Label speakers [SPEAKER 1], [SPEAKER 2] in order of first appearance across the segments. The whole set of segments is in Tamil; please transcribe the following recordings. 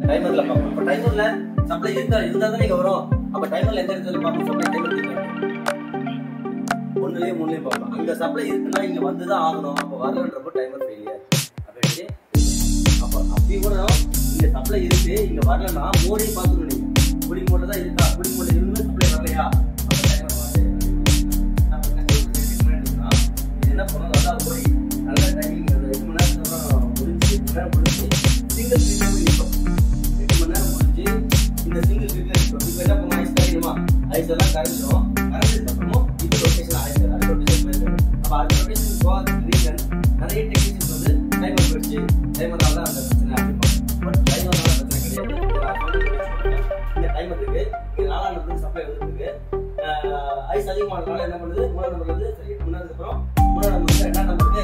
[SPEAKER 1] டைமர்ல பார்ப்போம். அப்ப டைமர்ல சப்ளை இருந்தா தான் நீங்க வரும். அப்ப டைமர்ல எந்த இடத்துல பார்ப்போம்? சப்ளை டைமர் இருக்கு. ஒண்ணுலயே மூணுலயே பார்ப்போம். அங்க சப்ளை இருக்குன்னா இங்க வந்துதான் ஆகணும். அப்ப வரலன்றப்போ டைமர் ஃபெயிலியர். அப்ப அப்படி கூட இங்க சப்ளை இருக்கு, இங்க வரலன்னா மோடையும் பார்த்துக்கணும். நீங்க கூலிங் மோட்ல தான் இருக்கா, கூலிங் மோட்ல இருந்து சப்ளை வரலையா, அப்ப டைமர் வரல. என்ன பண்ணணும்? நல்லா ஓடி நல்ல டைமிங் 8 மணி நேரத்துக்கு முடிஞ்சு சிங்கிள் ட்ரிப் நிற்கும். 8 மணி நேரம் முடிஞ்சு இந்த சிங்கிள் ட்ரிப்ல நிற்கும். இப்போ என்ன பண்ணுவோம்? ஐஸ் கரையுமா? ஐஸ் எல்லாம் கரைஞ்சிடும். கரைஞ்சதுக்கு அப்புறமும் இது ரொட்டேஷன் ஆயிடுச்சு. அது ரொட்டேஷன் போயிடுது. அப்போ அது ரொட்டேஷன் போகிறதுக்கு ரீசன் நிறைய டெக்னீஷியன்ஸ் வந்து டைமர் போயிடுச்சு, டைமர்னால தான் அந்த பிரச்சனை ஆகிருக்கும். பட் டைமர்னால பிரச்சனை கிடையாது. இந்த டைமர் இருக்கு, இது 4ஆம் நம்பருக்கு சப்ளை வந்துருக்கு. ஐஸ் அதிகமானதுனால என்ன பண்ணுது? 3ஆம் நம்பர் வந்து சரி 8 மணி நேரத்துக்கு அப்புறம் 3ஆம் நம்பருக்கு 2ஆம் நம்பருக்கு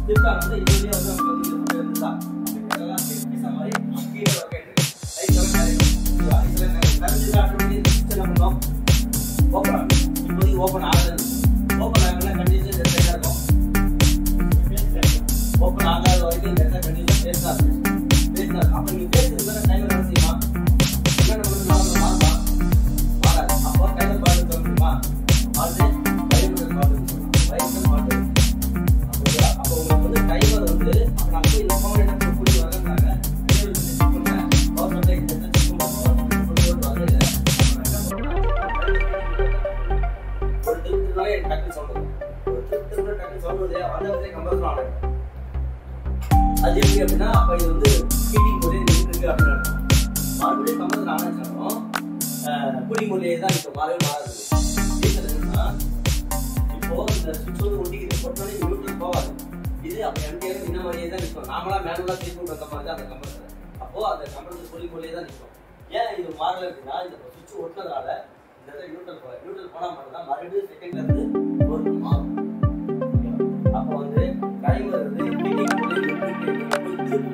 [SPEAKER 1] ஃபிஃப்டாக வந்து இதுலேயே வந்து நமக்கு வந்து இந்த சப்ளை வந்துதா இதெல்லாம் பீஸா மாதிரி கீழே ஒர்க் ஆகிட்டு ஐஸ் எல்லாம் கரைஞ்சிது. ஆட்டோமேட்டிக் என்ன பண்ணோம்? ஓப்பன் ஆகும். இப்போதைக்கு ஓப்பன் ஆகுது. ஓப்பன் ஆகணும்னா கண்டிஷன் ரெஸ்டாக இருக்கும். ஓப்பன் ஆகாத வரைக்கும் இந்த இடத்துல கண்டிஷன் பேஸ்டாக இருக்கும். அப்போ நீங்கள் பேசுறதுல டைமர் என்ன செய்யுமா? என்ன நம்ம வந்து மாறுமா? மாறாது. அப்போ டைமர் பார்த்து சொல்ல முடியுமா? பார்த்து டைமர் பார்த்து சொல்லலாம். பார்த்து அப்போ உங்களுக்கு வந்து டைமர் வந்து நம்ம போய் நோக்கமாக என்ன கூடி வரேன்னாங்க பவர் சப்ளை ஒரு திருத்தினாலே எனக்கு டக்குனு சொல்லுது. ஒரு திருத்தினா டக்குனு சொல்லுது. அந்த கம்பல்சரி ஆன் ஆகிடும். அது எப்படி அப்படின்னா அப்போ இது வந்து ஹீட்டிங் போதே இருக்கு அப்படின்னு அர்த்தம். மறுபடியும் கம்பல்சரி ஆன் ஆகிச்சாலும் கூலிங் போதே தான் இப்போ மாறாது. ரீசன் என்னன்னா இப்போ இந்த சுவிட்ச் வந்து ஒட்டிக்கிட்டு பொறுத்தவரை நியூட்ரல் போகாது. இது அப்போ எம்டிஆர் இந்த மாதிரியே தான் நிற்கும். நாமளா மேனுவலாக திருப்பி விடுற மாதிரி தான் அந்த கம்பல்சர். அப்போ அந்த கம்பல்சர் கூலிங் போதே தான் நிற்கும். ஏன் இது மாறல அப்படின்னா இந்த சுவிட்ச் ஒட்டினதால இந்த இடத்துல நியூட்ரல் போனால் மட்டும் தான் மறுபடியும் செகண்ட்ல இருந்து ஒரு மாறும். அப்போ வந்து டைமர் வந்து ஹீட்டிங் போதே திருப்பி